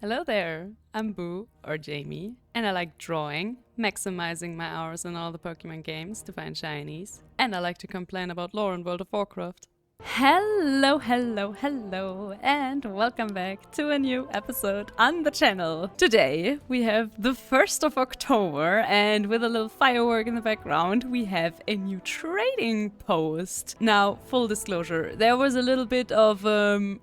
Hello there, I'm Boo, or Jamie, and I like drawing, maximizing my hours in all the Pokemon games to find shinies, and I like to complain about lore in World of Warcraft. Hello, and welcome back to a new episode on the channel. Today we have the 1st of October, and with a little firework in the background, we have a new trading post. Now, full disclosure, there was a little bit of,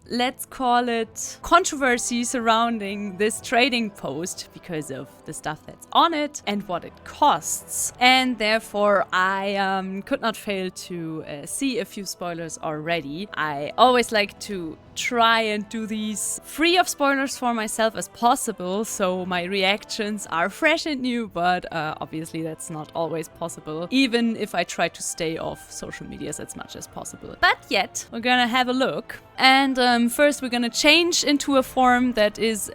let's call it, controversy surrounding this trading post because of the stuff that's on it and what it costs. And therefore, I could not fail to see a few spoilers already. I always like to try and do these free of spoilers for myself as possible, so my reactions are fresh and new, but obviously that's not always possible, even if I try to stay off social medias as much as possible. But yet, we're gonna have a look, and first we're gonna change into a form that is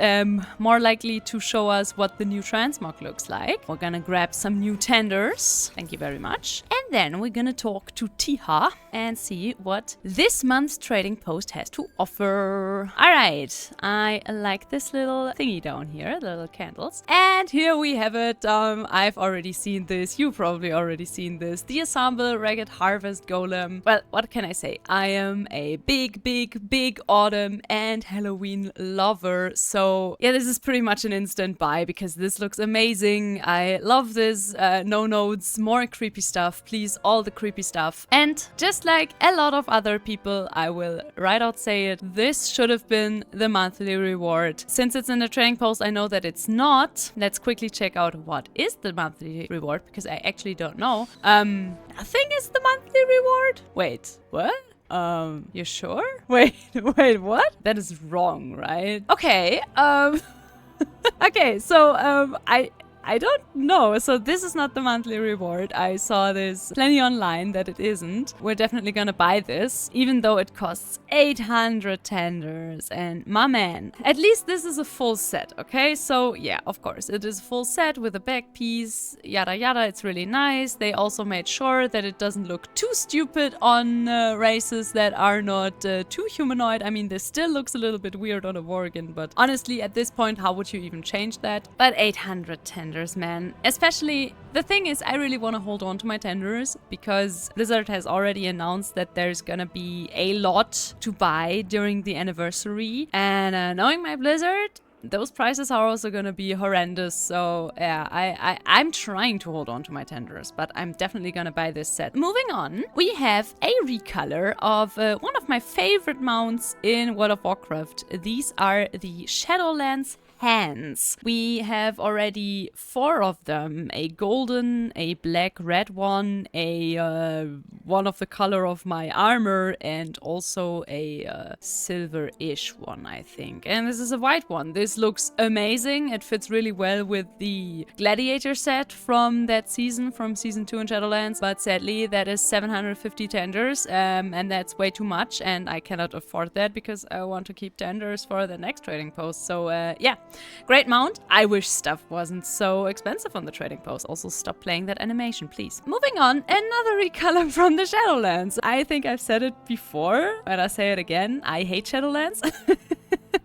more likely to show us what the new transmog looks like. We're gonna grab some new tenders, thank you very much, and then we're gonna talk to Tiha and see what this month's trading post has to offer. Alright, I like this little thingy down here, the little candles. And here we have it. I've already seen this, you probably already seen this. The Ensemble Ragged Harvest Golem. Well, what can I say? I am a big autumn and Halloween lover. So yeah, this is pretty much an instant buy because this looks amazing. I love this. No nodes, more creepy stuff. Please, all the creepy stuff. And just like a lot of other people, I will right out say it. This should have been the monthly reward. Since it's in the trading post, I know that it's not. Let's quickly check out what is the monthly reward because I actually don't know. Nothing is the monthly reward? Wait, what? You sure? Wait, what? That is wrong, right? Okay, okay, so, I don't know. So this is not the monthly reward. I saw this plenty online that it isn't. We're definitely gonna buy this, even though it costs 800 tenders. And my man, at least this is a full set, okay? So yeah, of course, it is a full set with a back piece, yada yada. It's really nice. They also made sure that it doesn't look too stupid on races that are not too humanoid. I mean, this still looks a little bit weird on a Worgen, but honestly, at this point, how would you even change that? But 800 tenders. Man, especially the thing is, I really want to hold on to my tenders because Blizzard has already announced that there's gonna be a lot to buy during the anniversary, and knowing my Blizzard, those prices are also gonna be horrendous. So yeah, I'm trying to hold on to my tenders, but I'm definitely gonna buy this set. Moving on, we have a recolor of one of my favorite mounts in World of Warcraft. These are the Shadowlands hands. We have already 4 of them, a golden, a black red one, a one of the color of my armor, and also a silver-ish one, I think. And this is a white one. This looks amazing. It fits really well with the gladiator set from that season, from season 2 in Shadowlands, but sadly that is 750 tenders, and that's way too much, and I cannot afford that because I want to keep tenders for the next trading post. So yeah, great mount. I wish stuff wasn't so expensive on the trading post. Also, stop playing that animation, please. Moving on, another recolor from the Shadowlands. I think I've said it before, but I'll say it again. I hate Shadowlands.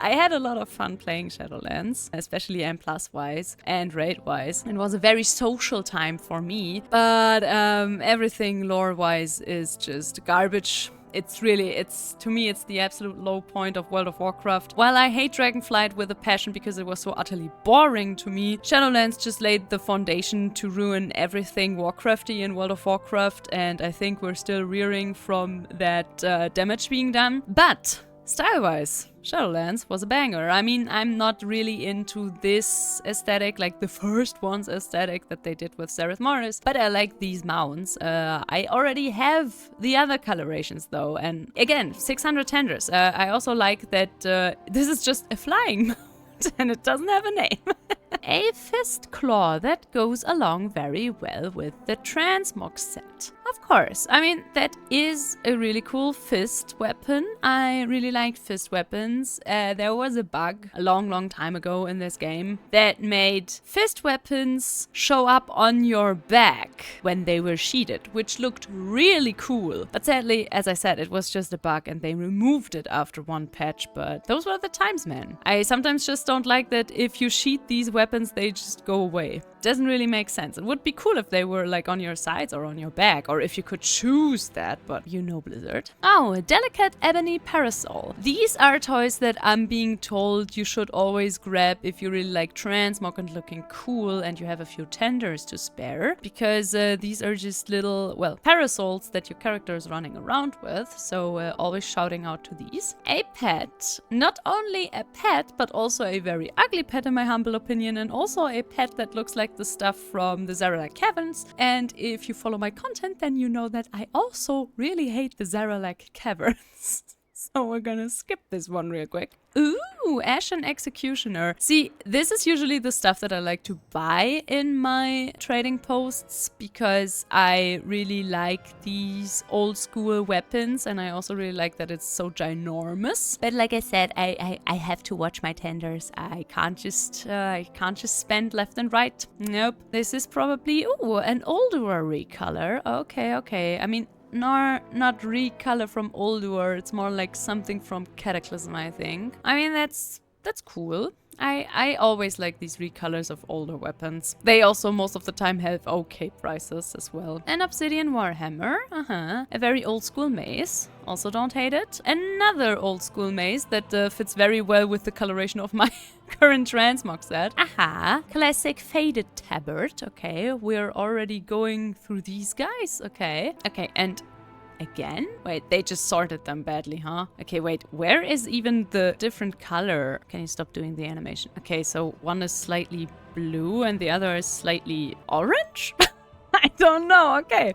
I had a lot of fun playing Shadowlands, especially M+ wise and raid wise. It was a very social time for me, but everything lore wise is just garbage. To me, it's the absolute low point of World of Warcraft. While I hate Dragonflight with a passion because it was so utterly boring to me, Shadowlands just laid the foundation to ruin everything Warcrafty in World of Warcraft, and I think we're still rearing from that damage being done. But style-wise, Shadowlands was a banger. I mean, I'm not really into this aesthetic, like the first one's aesthetic that they did with Zareth Morris, but I like these mounts. I already have the other colorations though, and again, 600 tenders. I also like that this is just a flying mount and it doesn't have a name. A fist claw that goes along very well with the transmog set. Of course. I mean, that is a really cool fist weapon. I really liked fist weapons. There was a bug a long time ago in this game that made fist weapons show up on your back when they were sheeted, which looked really cool. But sadly, as I said, it was just a bug and they removed it after one patch, but those were the times, man. I sometimes just don't like that if you sheet these weapons, they just go away. Doesn't really make sense. It would be cool if they were like on your sides or on your back, or if you could choose that, but you know Blizzard. Oh, a delicate ebony parasol. These are toys that I'm being told you should always grab if you really like transmog and looking cool and you have a few tenders to spare, because these are just little, well, parasols that your character is running around with, so always shouting out to these. A pet. Not only a pet, but also a very ugly pet in my humble opinion, and also a pet that looks like the stuff from the Zaralek Caverns. And if you follow my content, then you know that I also really hate the Zaralek Caverns. So we're gonna skip this one real quick. Ooh, Ashen Executioner. See, this is usually the stuff that I like to buy in my trading posts because I really like these old school weapons, and I also really like that it's so ginormous. But like I said, I have to watch my tenders. I can't just spend left and right. Nope. This is probably an older recolor. Okay. I mean, not recolor from Ulduar, it's more like something from Cataclysm, I think. I mean, that's cool. I always like these recolors of older weapons. They also most of the time have okay prices as well. An Obsidian Warhammer, a very old school mace. Also don't hate it. Another old school mace that fits very well with the coloration of my current transmog set. Classic faded tabard. Okay, we're already going through these guys. Okay, and again? Wait, they just sorted them badly, huh? Okay, wait, where is even the different color? Can you stop doing the animation? Okay, so one is slightly blue and the other is slightly orange? I don't know. Okay,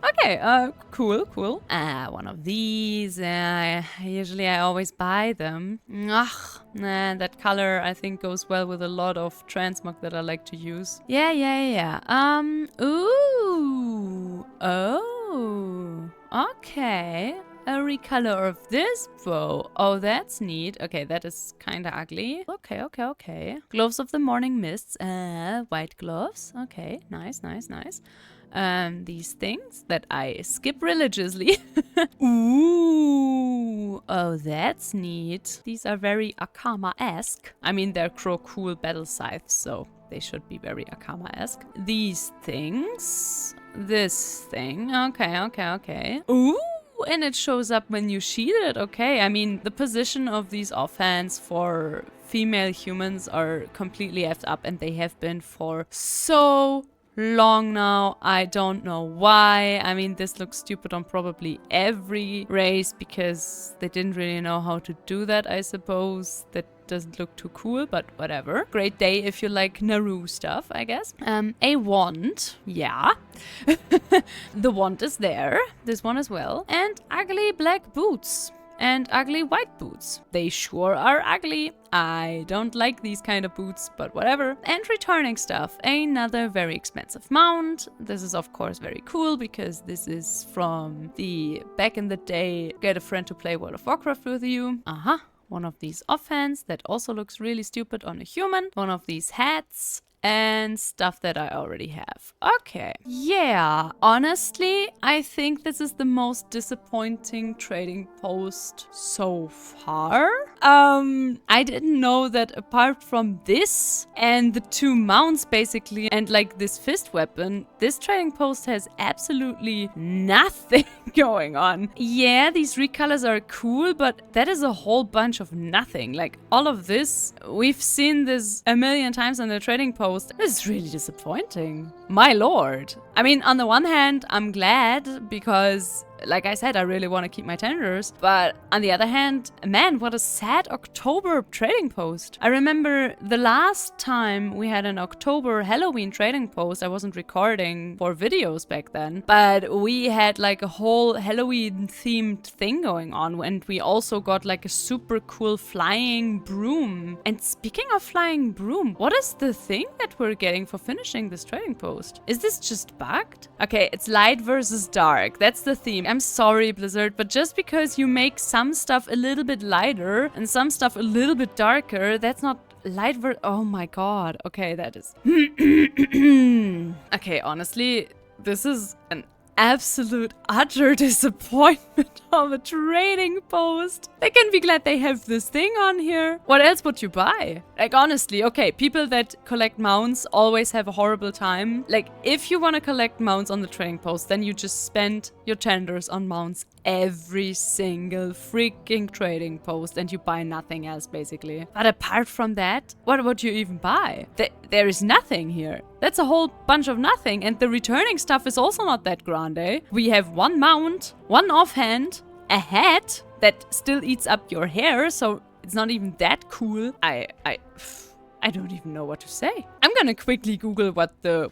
cool. One of these. Usually I always buy them. Nah, that color I think goes well with a lot of transmog that I like to use. Yeah. Ooh. Oh. Okay. A recolor of this bow. Oh, that's neat. Okay, that is kind of ugly. Okay. Gloves of the Morning Mists. White gloves. Okay, nice. These things that I skip religiously. Ooh. Oh, that's neat. These are very Akama-esque. I mean, they're cool battle scythes, so they should be very Akama-esque. These things. This thing. Okay. Ooh! And it shows up when you sheath it. Okay, I mean, the position of these offhands for female humans are completely effed up, and they have been for so long now. I don't know why. I mean, this looks stupid on probably every race because they didn't really know how to do that, I suppose. That doesn't look too cool, but whatever. Great day if you like Naru stuff, I guess. A wand. Yeah. The wand is there. This one as well. And ugly black boots. And ugly white boots. They sure are ugly. I don't like these kind of boots, but whatever. And returning stuff. Another very expensive mount. This is of course very cool because this is from the back in the day, get a friend to play World of Warcraft with you. One of these offhands that also looks really stupid on a human. One of these hats. And stuff that I already have. Okay. Yeah, honestly, I think this is the most disappointing trading post so far. I didn't know that apart from this and the two mounts basically, and like this fist weapon, this trading post has absolutely nothing going on. Yeah, these recolors are cool, but that is a whole bunch of nothing. Like all of this, we've seen this a million times on the trading post. This is really disappointing. My lord. I mean, on the one hand, I'm glad because like I said, I really want to keep my tenders. But on the other hand, man, what a sad October trading post. I remember the last time we had an October Halloween trading post, I wasn't recording for videos back then, but we had like a whole Halloween themed thing going on, and we also got like a super cool flying broom. And speaking of flying broom, what is the thing that we're getting for finishing this trading post? Is this just bugged? Okay, it's light versus dark. That's the theme. I'm sorry, Blizzard, but just because you make some stuff a little bit lighter and some stuff a little bit darker, that's not light oh my god. Okay, that is... Okay, honestly, this is an absolute utter disappointment of a trading post. They can be glad they have this thing on here. What else would you buy? Like, honestly, okay, people that collect mounts always have a horrible time. Like, if you want to collect mounts on the trading post, then you just spend your tenders on mounts every single freaking trading post and you buy nothing else, basically. But apart from that, what would you even buy? There is nothing here. That's a whole bunch of nothing, and the returning stuff is also not that grande. We have one mount, one offhand, a hat that still eats up your hair, so it's not even that cool. I don't even know what to say. I'm gonna quickly Google what the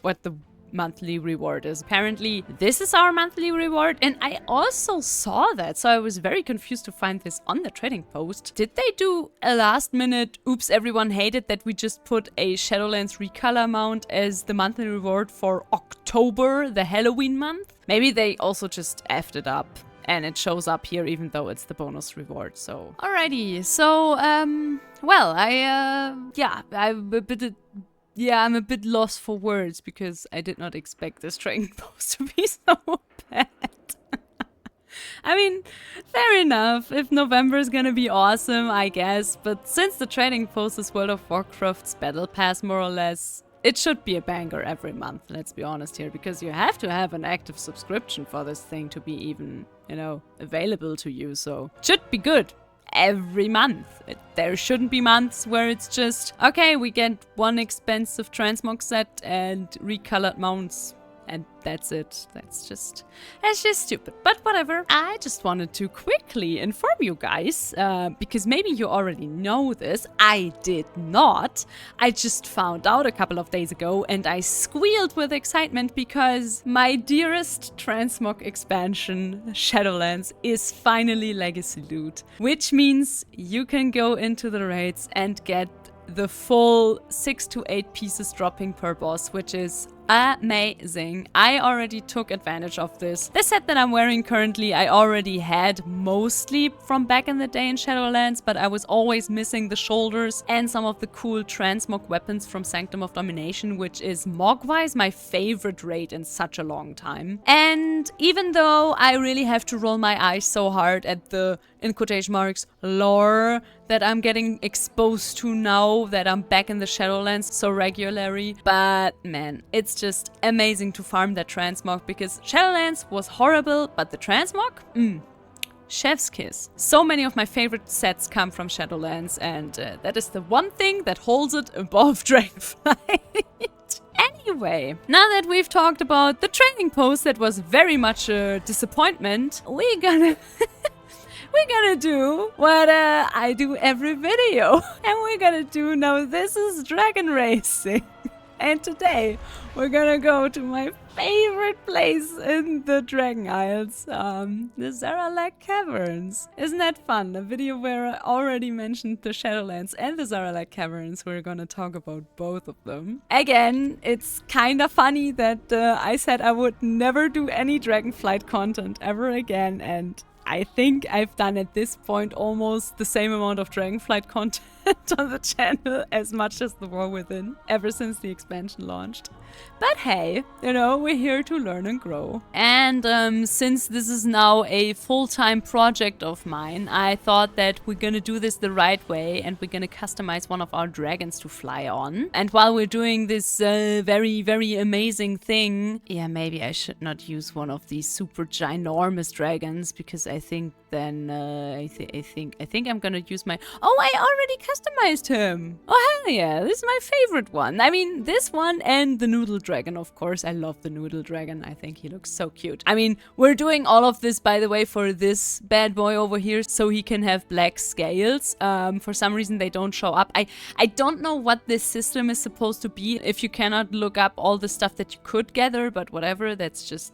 monthly reward is. Apparently this is our monthly reward, and I also saw that, so I was very confused to find this on the trading post. Did they do a last minute oops, everyone hated that we just put a Shadowlands recolor mount as the monthly reward for October, the Halloween month? Maybe they also just effed it up and it shows up here even though it's the bonus reward. So alrighty, so well, I'm a bit lost for words because I did not expect this trading post to be so bad. I mean, fair enough, if November is gonna be awesome, I guess, but since the trading post is World of Warcraft's Battle Pass, more or less, it should be a banger every month, let's be honest here, because you have to have an active subscription for this thing to be even, you know, available to you, so it should be good. Every month. There shouldn't be months where it's just, okay, we get one expensive transmog set and recolored mounts, and that's it. That's just stupid. But whatever. I just wanted to quickly inform you guys, because maybe you already know this. I did not. I just found out a couple of days ago, and I squealed with excitement because my dearest transmog expansion, Shadowlands, is finally legacy loot, which means you can go into the raids and get the full 6 to 8 pieces dropping per boss, which is amazing. I already took advantage of this. The set that I'm wearing currently, I already had mostly from back in the day in Shadowlands, but I was always missing the shoulders and some of the cool transmog weapons from Sanctum of Domination, which is mog-wise my favorite raid in such a long time. And even though I really have to roll my eyes so hard at the, in quotation marks, lore that I'm getting exposed to now that I'm back in the Shadowlands so regularly, but man, it's just amazing to farm that transmog because Shadowlands was horrible, but the transmog? Chef's kiss. So many of my favorite sets come from Shadowlands, and that is the one thing that holds it above Dragonflight. Anyway, now that we've talked about the trading post that was very much a disappointment, we're gonna do what I do every video. And we're gonna do Now This is Dragon Racing. And today, we're gonna go to my favorite place in the Dragon Isles, the Zaralek Caverns. Isn't that fun? A video where I already mentioned the Shadowlands and the Zaralek Caverns. We're gonna talk about both of them. Again, it's kinda funny that I said I would never do any Dragonflight content ever again, and I think I've done at this point almost the same amount of Dragonflight content on the channel as much as the War Within, ever since the expansion launched. But hey, you know, we're here to learn and grow. And since this is now a full-time project of mine, I thought that we're gonna do this the right way and we're gonna customize one of our dragons to fly on. And while we're doing this very, very amazing thing, yeah, maybe I should not use one of these super ginormous dragons because I think then I think I'm gonna use my... Oh, I already customized him. Oh, hell yeah. This is my favorite one. I mean, this one and the Noodle Dragon, of course. I love the Noodle Dragon. I think he looks so cute. I mean, we're doing all of this, by the way, for this bad boy over here, so he can have black scales. For some reason, they don't show up. I don't know what this system is supposed to be if you cannot look up all the stuff that you could gather, but whatever. That's just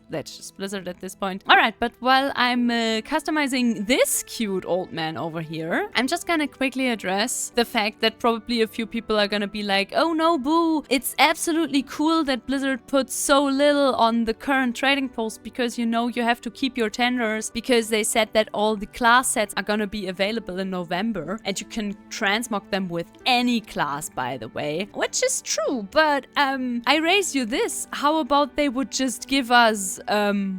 Blizzard at this point. All right, but while I'm customizing this cute old man over here, I'm just gonna quickly address the fact that probably a few people are gonna be like, oh no, boo, it's absolutely cool that Blizzard put so little on the current trading post because, you know, you have to keep your tenders because they said that all the class sets are gonna be available in November and you can transmog them with any class, by the way, which is true, but I raise you this. How about they would just give us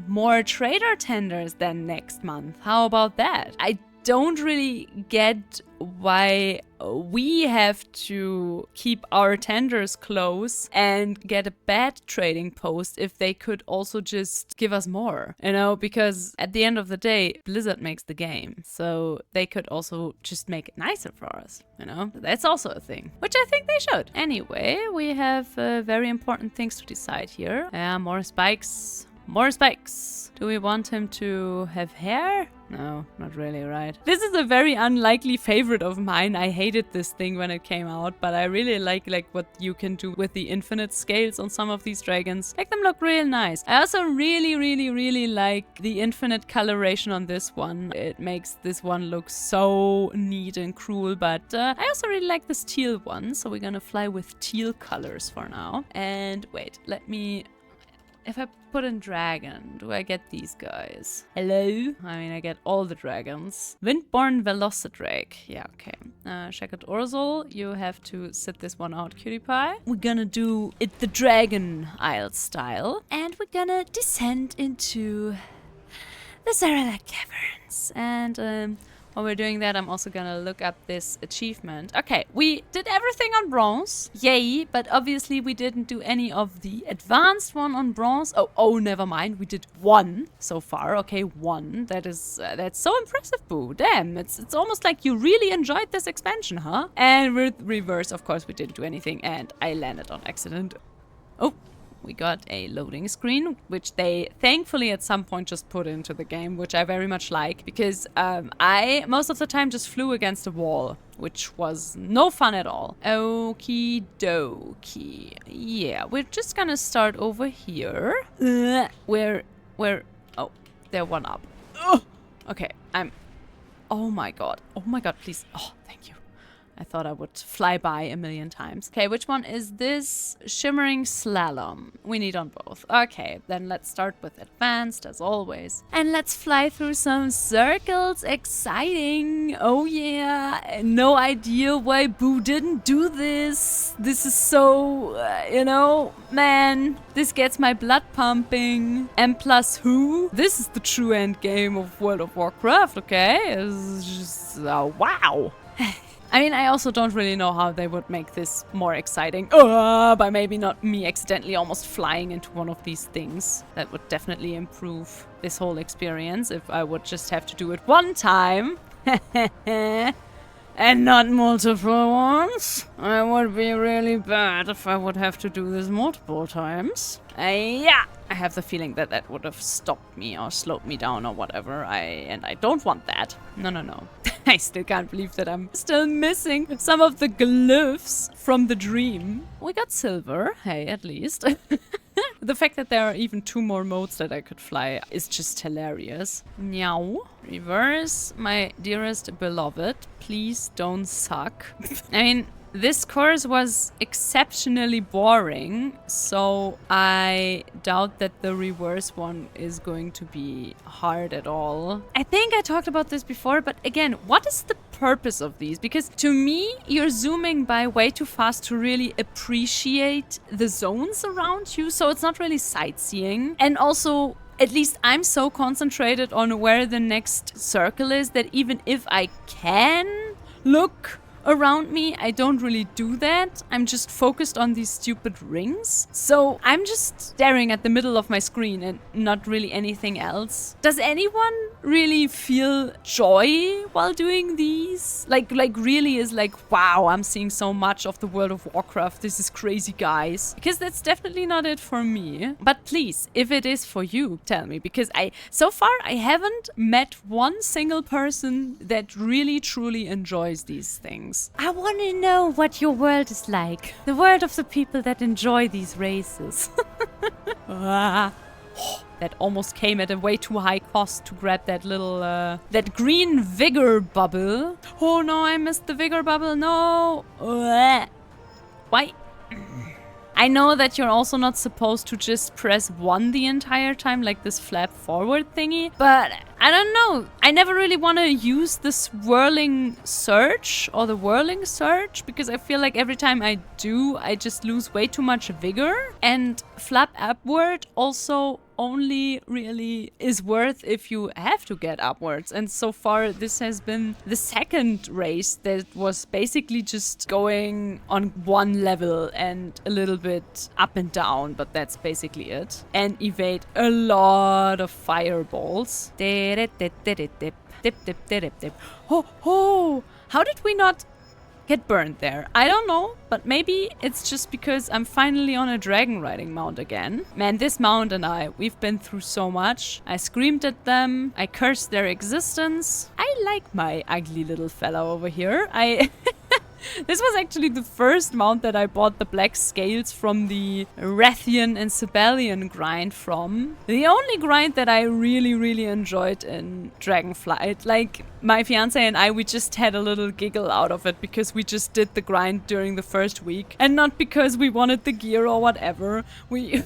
more trader tenders than next month? How about that? I don't really get why we have to keep our tenders close and get a bad trading post if they could also just give us more, you know, because at the end of the day, Blizzard makes the game, so they could also just make it nicer for us, you know. That's also a thing, which I think they should. Anyway, we have very important things to decide here. More spikes. More spikes. Do we want him to have hair? No, not really, right? This is a very unlikely favorite of mine. I hated this thing when it came out, but I really like what you can do with the infinite scales on some of these dragons. Make them look real nice. I also really like the infinite coloration on this one. It makes this one look so neat and cool, but I also really like this teal one, so we're gonna fly with teal colors for now. And wait, let me... If I put in dragon, do I get these guys? Hello? I mean, I get all the dragons. Windborn Velocidrake. Yeah, okay. Shaggot Ursul, you have to sit this one out, cutie pie. We're gonna do it the Dragon Isle style. And we're gonna descend into the Zaralek Caverns. And while we're doing that, I'm also gonna look up this achievement. Okay, we did everything on bronze. Yay, but obviously we didn't do any of the advanced one on bronze. Oh, never mind. We did one so far. Okay, one. That's so impressive, Boo. Damn, it's almost like you really enjoyed this expansion, huh? And with reverse, of course, we didn't do anything, and I landed on accident. Oh. We got a loading screen, which they thankfully at some point just put into the game, which I very much like, because I most of the time just flew against a wall, which was no fun at all. Okie dokie. Yeah, we're just gonna start over here. Where, oh, they're one up. Ugh. Okay, oh my god, please, oh, thank you. I thought I would fly by a million times. Okay, which one is this? Shimmering Slalom. We need on both. Okay, then let's start with advanced as always. And let's fly through some circles. Exciting. Oh yeah. No idea why Boo didn't do this. This is so, you know, man, this gets my blood pumping. And plus who? This is the true end game of World of Warcraft, okay? It's just, wow. I mean, I also don't really know how they would make this more exciting. By maybe not me accidentally almost flying into one of these things. That would definitely improve this whole experience if I would just have to do it one time. And not multiple ones. It would be really bad if I would have to do this multiple times. Yeah, I have the feeling that that would have stopped me or slowed me down or whatever. And I don't want that. No. I still can't believe that I'm still missing some of the glyphs from the dream. We got silver, hey, at least. The fact that there are even 2 more modes that I could fly is just hilarious. Meow. Reverse, my dearest beloved. Please don't suck. I mean, this course was exceptionally boring, so I doubt that the reverse one is going to be hard at all. I think I talked about this before, but again, what is the purpose of these? Because to me, you're zooming by way too fast to really appreciate the zones around you, so it's not really sightseeing. And also, at least I'm so concentrated on where the next circle is that even if I can look around me, I don't really do that. I'm just focused on these stupid rings. So I'm just staring at the middle of my screen and not really anything else. Does anyone really feel joy while doing these? Like really is like, wow, I'm seeing so much of the World of Warcraft. This is crazy, guys. Because that's definitely not it for me. But please, if it is for you, tell me. Because so far I haven't met one single person that really truly enjoys these things. I want to know what your world is like. The world of the people that enjoy these races. That almost came at a way too high cost to grab that little, that green vigor bubble. Oh no, I missed the vigor bubble, no. Why? I know that you're also not supposed to just press 1 the entire time, like this flap forward thingy, but I don't know. I never really want to use the swirling surge or the whirling surge because I feel like every time I do, I just lose way too much vigor. And flap upward also only really is worth if you have to get upwards. And so far, this has been the second race that was basically just going on one level and a little bit up and down, but that's basically it. And evade a lot of fireballs. Ho ho! How did we not get burned there? I don't know, but maybe it's just because I'm finally on a dragon riding mount again. Man, this mount and we've been through so much. I screamed at them, I cursed their existence. I like my ugly little fella over here. This was actually the first mount that I bought the black scales from the Rathian and Sibelian grind from. The only grind that I really enjoyed in Dragonflight. Like, my fiance and we just had a little giggle out of it because we just did the grind during the first week. And not because we wanted the gear or whatever. We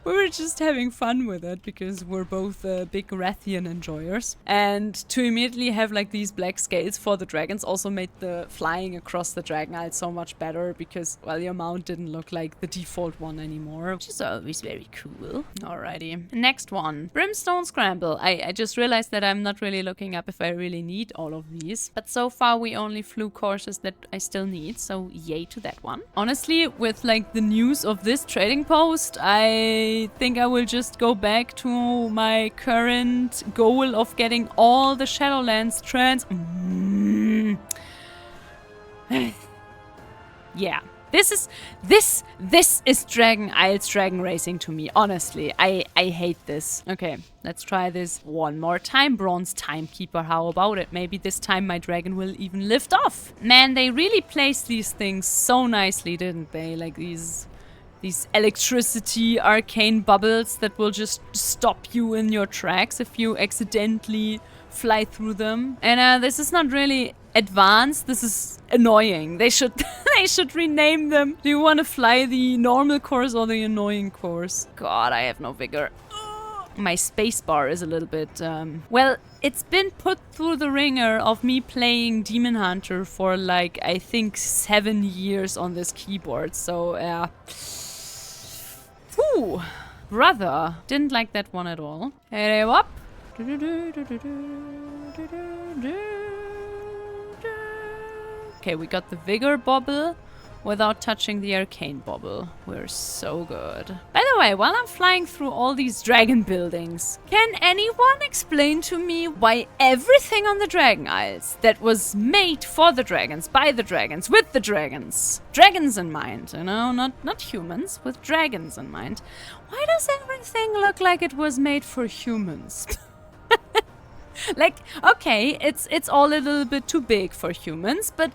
were just having fun with it because we're both big Rathian enjoyers. And to immediately have like these black scales for the dragons also made the flying across the Dragon Isle so much better because, well, your mount didn't look like the default one anymore, which is always very cool. Alrighty. Next one. Brimstone Scramble. I just realized that I'm not really looking up if I really need all of these. But so far we only flew courses that I still need, so yay to that one. Honestly, with like the news of this trading post, I think I will just go back to my current goal of getting all the Shadowlands Yeah. This is Dragon Isles Dragon Racing to me, honestly. I hate this. Okay, let's try this one more time. Bronze Timekeeper, how about it? Maybe this time my dragon will even lift off. Man, they really placed these things so nicely, didn't they? Like these electricity arcane bubbles that will just stop you in your tracks if you accidentally fly through them. And this is not really advanced, this is annoying. They should they should rename them. Do you want to fly the normal course or the annoying course? God, I have no vigor. My spacebar is a little bit, well, it's been put through the ringer of me playing Demon Hunter for like, I think 7 years on this keyboard, so yeah. Whew, brother. Didn't like that one at all. Hey, up. Okay, we got the Vigor Bobble without touching the Arcane Bobble. We're so good. By the way, while I'm flying through all these dragon buildings, can anyone explain to me why everything on the Dragon Isles that was made for the dragons, by the dragons, with the dragons in mind, you know, not humans, with dragons in mind, why does everything look like it was made for humans? Like, okay, it's all a little bit too big for humans, but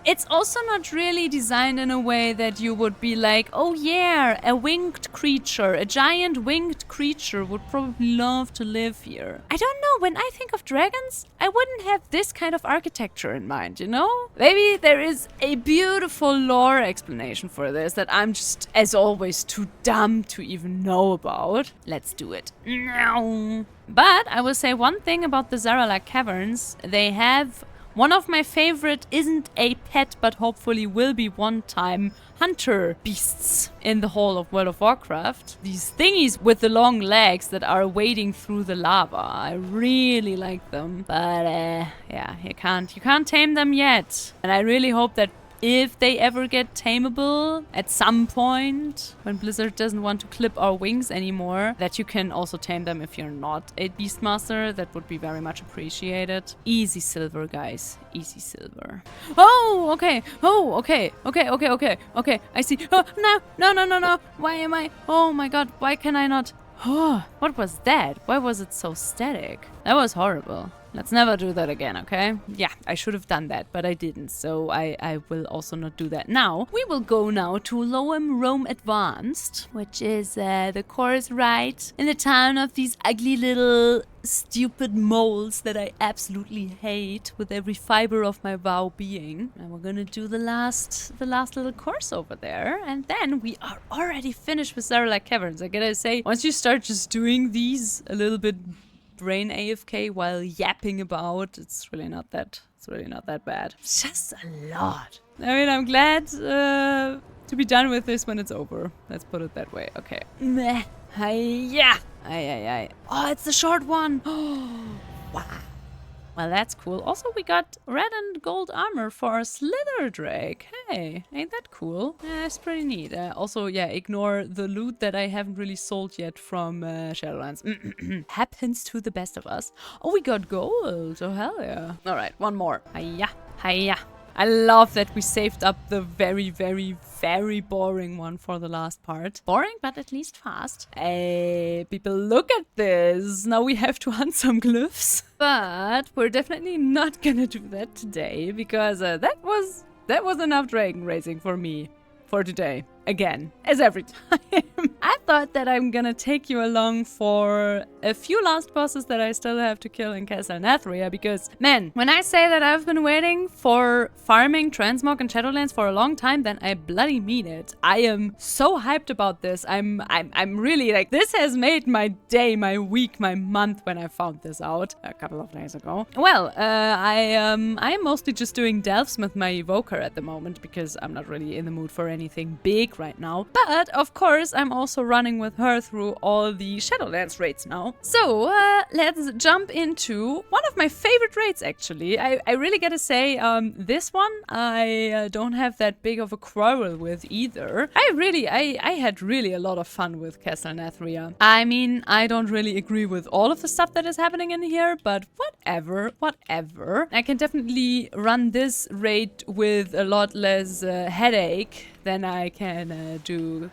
it's also not really designed in a way that you would be like, oh yeah, a winged creature, a giant winged creature would probably love to live here. I don't know, when I think of dragons, I wouldn't have this kind of architecture in mind, you know? Maybe there is a beautiful lore explanation for this that I'm just, as always, too dumb to even know about. Let's do it. No. But I will say one thing about the Zaralek Caverns. They have One of my favorite isn't a pet, but hopefully will be one time, hunter beasts in the whole of World of Warcraft. These thingies with the long legs that are wading through the lava. I really like them. But yeah, you can't tame them yet. And I really hope that if they ever get tameable at some point, when Blizzard doesn't want to clip our wings anymore, that you can also tame them if you're not a Beastmaster. That would be very much appreciated. Easy silver, guys. Easy silver. Oh, okay. Oh, okay. Okay. I see. Oh, no. Why am I? Oh my god. Why can I not? Oh, what was that? Why was it so static? That was horrible. Let's never do that again, okay? Yeah, I should have done that, but I didn't, so I will also not do that now. We will go now to Loam Rome Advanced, which is the course right in the town of these ugly little stupid moles that I absolutely hate with every fiber of my vow being. And we're gonna do the last little course over there, and then we are already finished with Zaralek Caverns. I gotta say, once you start just doing these a little bit brain AFK while yapping about, it's really not that bad. It's just a lot. I mean, I'm glad to be done with this when it's over. Let's put it that way. Okay. Meh. Hiya. Ay. Oh, it's the short one. Wow. Well, that's cool. Also, we got red and gold armor for our Slither Drake. Hey, ain't that cool? Yeah, that's pretty neat. Also, yeah, ignore the loot that I haven't really sold yet from Shadowlands. Happens to the best of us. Oh, we got gold. Oh, hell yeah. All right, one more. Hiya. I love that we saved up the very, very, very boring one for the last part. Boring, but at least fast. Hey, people, look at this. Now we have to hunt some glyphs. But we're definitely not gonna do that today, because that was enough dragon racing for me for today. Again, as every time. I thought that I'm gonna take you along for a few last bosses that I still have to kill in Castle Nathria, because, man, when I say that I've been waiting for farming transmog and Shadowlands for a long time, then I bloody mean it. I am so hyped about this. I'm really like, this has made my day, my week, my month when I found this out a couple of days ago. Well, I'm mostly just doing delves with my evoker at the moment, because I'm not really in the mood for anything big right now. But of course, I'm also running with her through all the Shadowlands raids now. So let's jump into one of my favorite raids, actually. I really gotta say, this one I don't have that big of a quarrel with either. I had really a lot of fun with Castle Nathria. I mean, I don't really agree with all of the stuff that is happening in here, but whatever. I can definitely run this raid with a lot less headache than I can do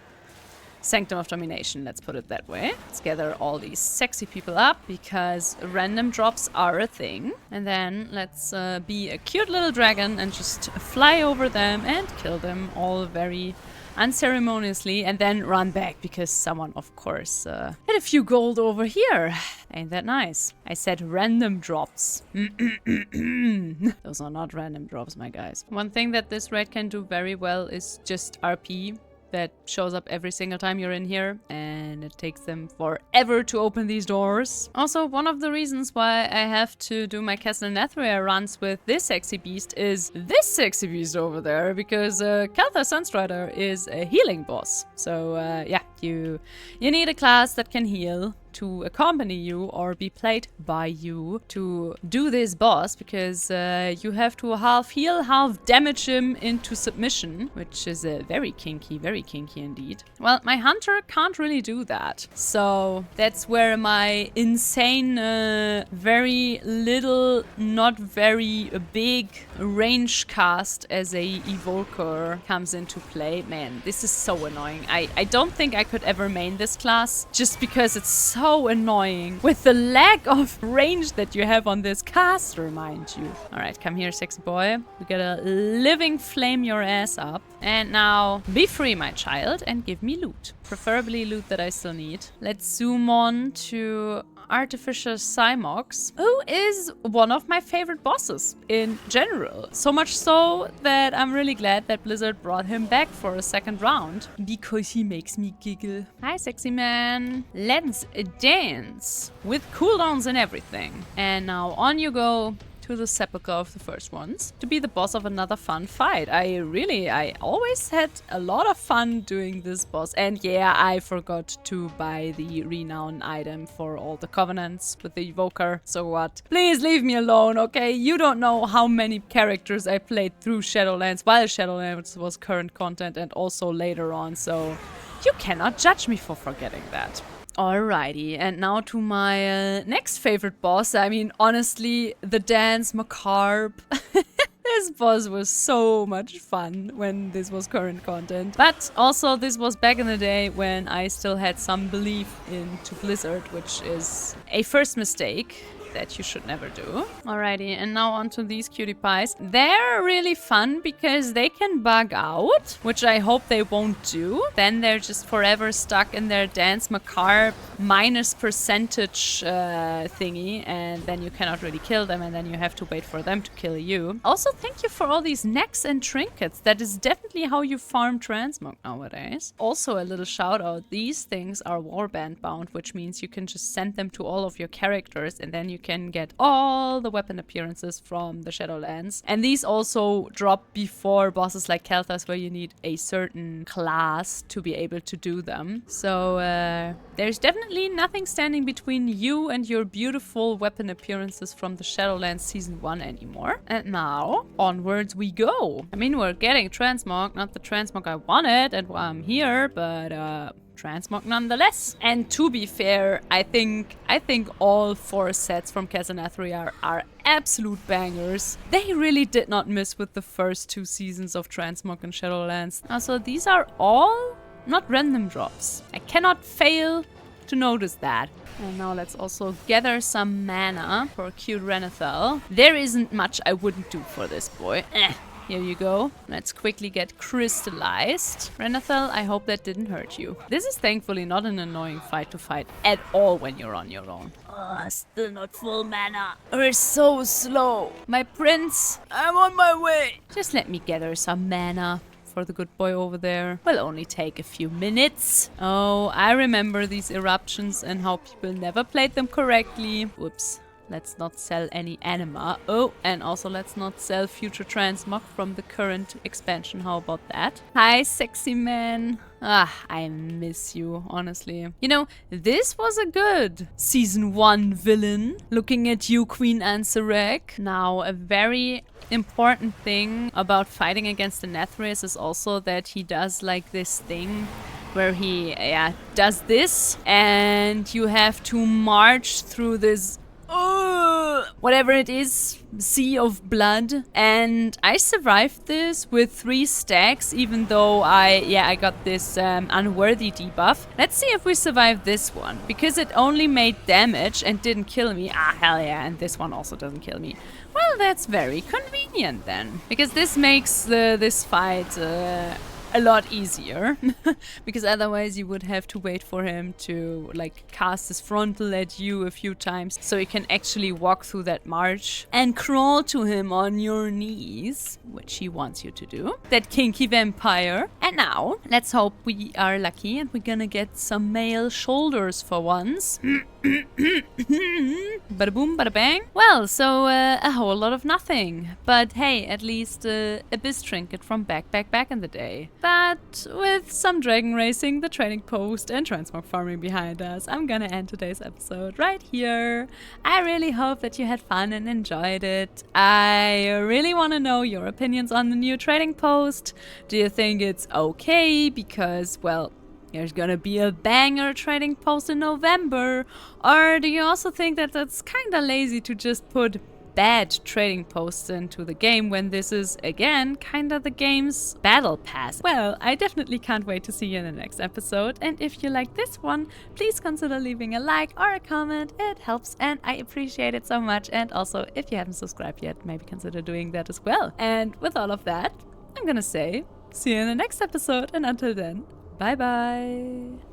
Sanctum of Domination, let's put it that way. Let's gather all these sexy people up, because random drops are a thing. And then let's be a cute little dragon and just fly over them and kill them all very unceremoniously, and then run back, because someone, of course, had a few gold over here. Ain't that nice? I said random drops. Those are not random drops, my guys. One thing that this raid can do very well is just RP. That shows up every single time you're in here, and it takes them forever to open these doors. Also, one of the reasons why I have to do my Castle Nathria runs with this sexy beast is this sexy beast over there, because Kel'Thas Sunstrider is a healing boss. So yeah, you need a class that can heal to accompany you or be played by you to do this boss, because you have to half heal, half damage him into submission, which is very kinky indeed. Well, my hunter can't really do that, so that's where my insane, very little, not very big range cast as a evoker comes into play. Man, this is so annoying. I don't think I could ever main this class, just because it's so annoying with the lack of range that you have on this caster, mind you. Alright, come here, sexy boy. We gotta living flame your ass up. And now, be free, my child, and give me loot. Preferably loot that I still need. Let's zoom on to Artificial Cymox, who is one of my favorite bosses in general. So much so that I'm really glad that Blizzard brought him back for a second round, because he makes me giggle. Hi, sexy man. Let's dance with cooldowns and everything. And now on you go to the sepulchre of the first ones to be the boss of another fun fight. I always had a lot of fun doing this boss. And yeah, I forgot to buy the renown item for all the covenants with the evoker. So what? Please leave me alone, okay? You don't know how many characters I played through Shadowlands while Shadowlands was current content and also later on. So you cannot judge me for forgetting that. Alrighty, and now to my next favorite boss. I mean, honestly, the dance macabre. This boss was so much fun when this was current content. But also, this was back in the day when I still had some belief into Blizzard, which is a first mistake that you should never do. Alrighty, and now onto these cutie pies. They're really fun because they can bug out, which I hope they won't do. Then they're just forever stuck in their dance macabre minus percentage thingy, and then you cannot really kill them, and then you have to wait for them to kill you. Also, thank you for all these necks and trinkets. That is definitely how you farm transmog nowadays. Also, a little shout out. These things are warband bound, which means you can just send them to all of your characters, and then you can get all the weapon appearances from the Shadowlands. And these also drop before bosses like Kel'Thas, where you need a certain class to be able to do them. So there's definitely nothing standing between you and your beautiful weapon appearances from the Shadowlands Season 1 anymore. And now, onwards we go. I mean, we're getting transmog, not the transmog I wanted and why I'm here, but transmog nonetheless. And to be fair, I think all 4 sets from Nathria are absolute bangers. They really did not miss with the first 2 seasons of transmog and Shadowlands. Also, these are all not random drops. I cannot fail to notice that. And now let's also gather some mana for cute Renathal. There isn't much I wouldn't do for this boy. Here you go. Let's quickly get crystallized. Renathal, I hope that didn't hurt you. This is thankfully not an annoying fight to fight at all when you're on your own. Still not full mana. We're so slow. My prince, I'm on my way. Just let me gather some mana for the good boy over there. Will only take a few minutes. Oh, I remember these eruptions and how people never played them correctly. Whoops. Let's not sell any anima. Oh, and also let's not sell future transmog from the current expansion. How about that? Hi, sexy man. I miss you, honestly. You know, this was a good Season 1 villain. Looking at you, Queen Zaralek. Now, a very important thing about fighting against the Nathria is also that he does like this thing where he does this, and you have to march through this whatever it is, sea of blood. And I survived this with 3 stacks, even though I got this unworthy debuff. Let's see if we survive this one, because it only made damage and didn't kill me. Hell yeah, and this one also doesn't kill me. Well, that's very convenient then, because this makes this fight a lot easier, because otherwise you would have to wait for him to like cast his frontal at you a few times so you can actually walk through that march and crawl to him on your knees, which he wants you to do. That kinky vampire. And now let's hope we are lucky and we're gonna get some male shoulders for once. Bada boom, bada bang. Well, so a whole lot of nothing. But hey, at least Abyss Trinket from back in the day. But with some dragon racing, the trading post, and transmog farming behind us, I'm gonna end today's episode right here. I really hope that you had fun and enjoyed it. I really want to know your opinions on the new trading post. Do you think it's okay? Because, well, there's gonna be a banger trading post in November. Or do you also think that that's kinda lazy to just put bad trading posts into the game when this is, again, kinda the game's battle pass? Well, I definitely can't wait to see you in the next episode. And if you like this one, please consider leaving a like or a comment. It helps and I appreciate it so much. And also, if you haven't subscribed yet, maybe consider doing that as well. And with all of that, I'm gonna say, see you in the next episode. And until then, bye bye.